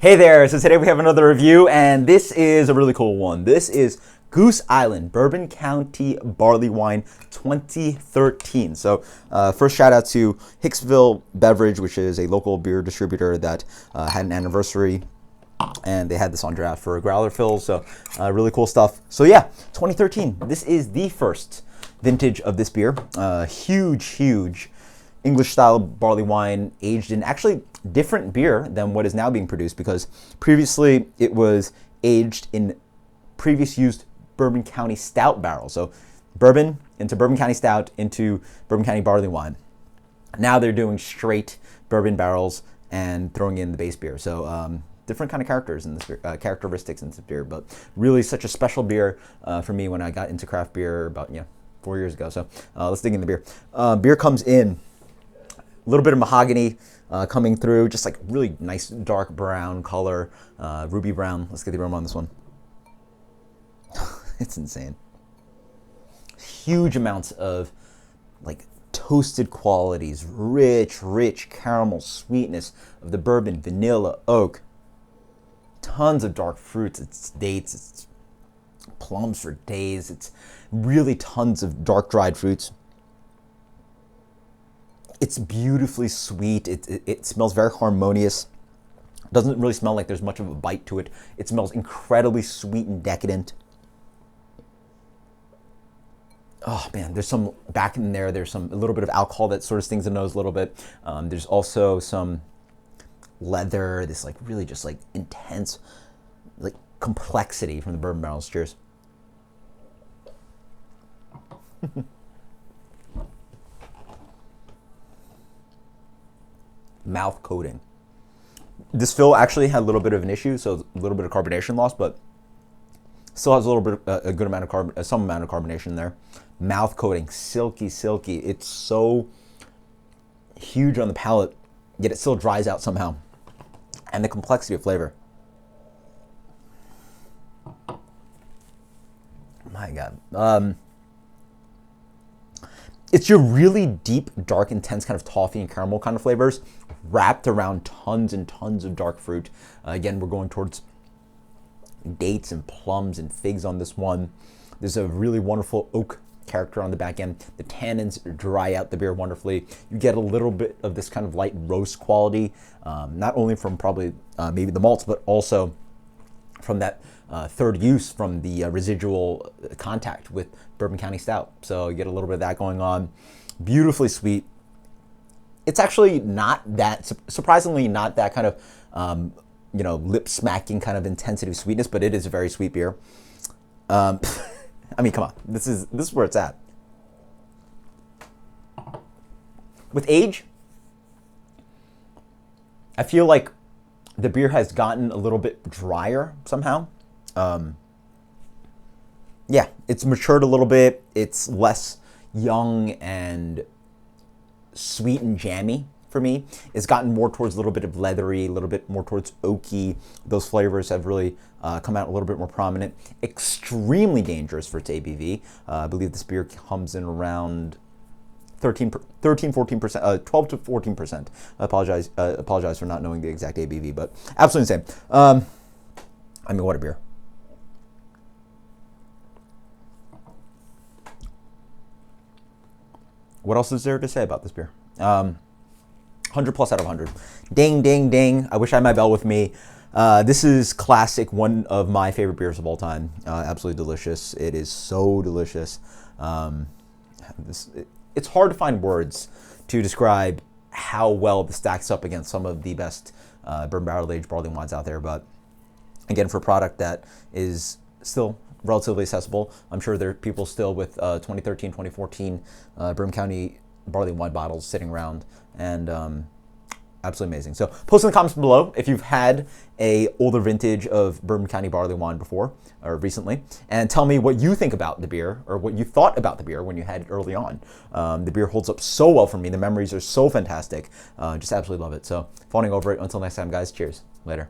Hey there, so today we have another review, and this is a really cool one. This is Goose Island Bourbon County Barleywine 2013. So first shout out to Hicksville Beverage, which is a local beer distributor that had an anniversary, and they had this on draft for a growler fill, so really cool stuff. So yeah, 2013, this is the first vintage of this beer. Huge English style barley wine, aged in actually different beer than what is now being produced, because previously it was aged in previous used Bourbon County Stout barrels. So bourbon into Bourbon County Stout into Bourbon County barley wine. Now they're doing straight bourbon barrels and throwing in the base beer. So different kind of characters in this beer, characteristics in this beer, but really such a special beer for me when I got into craft beer about 4 years ago. So let's dig in the beer. Beer comes in a little bit of mahogany coming through, just like really nice dark brown color, ruby brown. Let's get the aroma on this one. It's insane. Huge amounts of like toasted qualities, rich caramel sweetness of the bourbon, vanilla, oak. Tons of dark fruits. It's dates, it's plums for days. It's really tons of dark dried fruits. It's beautifully sweet. It smells very harmonious. Doesn't really smell like there's much of a bite to it. It smells incredibly sweet and decadent. Oh man, there's some back in there. There's a little bit of alcohol that sort of stings the nose a little bit. There's also some leather. This like really just like intense like complexity from the bourbon barrels. Cheers. Mouth coating. This fill actually had a little bit of an issue, so a little bit of carbonation loss, but still has a little bit, a good amount of some amount of carbonation there. Mouth coating, silky. It's so huge on the palate, yet it still dries out somehow, and the complexity of flavor. My God. It's your really deep, dark, intense kind of toffee and caramel kind of flavors wrapped around tons and tons of dark fruit. Again, we're going towards dates and plums and figs on this one. There's a really wonderful oak character on the back end. The tannins dry out the beer wonderfully. You get a little bit of this kind of light roast quality, not only from probably maybe the malts, but also from that third use from the residual contact with Bourbon County Stout. So you get a little bit of that going on. Beautifully sweet. It's actually not that, surprisingly not that kind of, lip smacking kind of intensity of sweetness, but it is a very sweet beer. I mean, come on, this is where it's at. With age, I feel like the beer has gotten a little bit drier somehow. Yeah, it's matured a little bit. It's less young and sweet and jammy for me. It's gotten more towards a little bit of leathery, a little bit more towards oaky. Those flavors have really come out a little bit more prominent. Extremely dangerous for its ABV. I believe this beer comes in around 14%, 12 to 14%. I apologize for not knowing the exact ABV, but absolutely insane. I mean, what a beer. What else is there to say about this beer? 100 plus out of 100. Ding. I wish I had my bell with me. This is classic, one of my favorite beers of all time. Absolutely delicious. It is so delicious. It's hard to find words to describe how well this stacks up against some of the best bourbon barrel aged barley wines out there. But again, for a product that is still relatively accessible, I'm sure there are people still with 2013, 2014 Bourbon County barley wine bottles sitting around, and absolutely amazing. So post in the comments below if you've had a older vintage of Bourbon County barley wine before or recently, and tell me what you think about the beer or what you thought about the beer when you had it early on. The beer holds up so well for me. The memories are so fantastic. Just absolutely love it. So fawning over it. Until next time, guys. Cheers. Later.